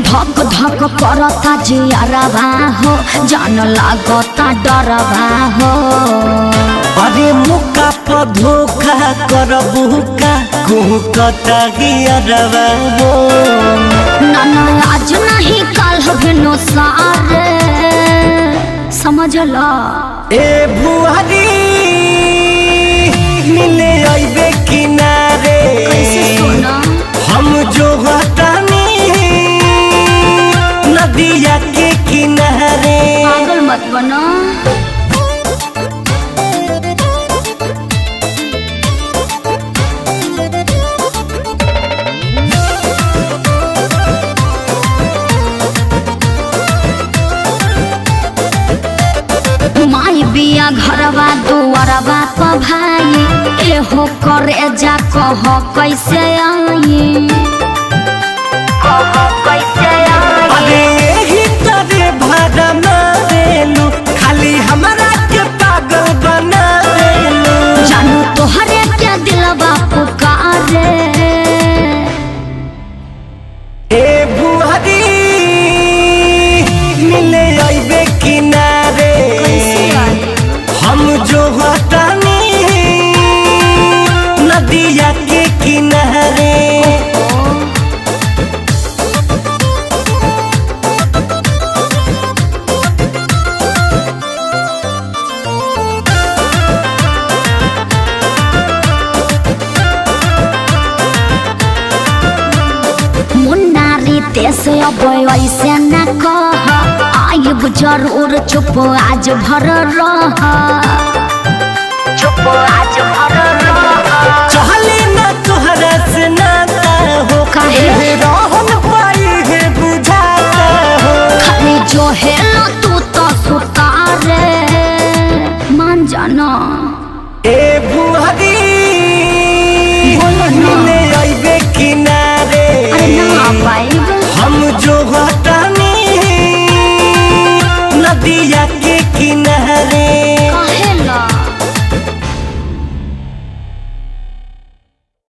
धक धक करता जियरबा हो जान लागता डरबा हो। अरे मुका पर धोखा करबू का कुहकता गियरबा हो। ना ना आज नहीं कल भेनो सारे समझ ला। ए भुआरी मिले आइबे किनारे कैसे सोना हम जो हटानी नदिया के किनारे। पागल मत बना। माई बिया घरवा दुआरवा प भाई एहो करे जा कह कैसे आई अरे यही तरे भाड़ा मारेलू खाली हमरा के पागल बना देलू। जानू तोहरे के दिलवा पुकारे। ए भुआरी मिले आइबे किनारे हम जो हटानी नदिया के किनारे। मुन्नारी तेसे अब ऐसे न कह आइब जरूर चुप आज भर रह। चहले ना तोहरा से नाता हो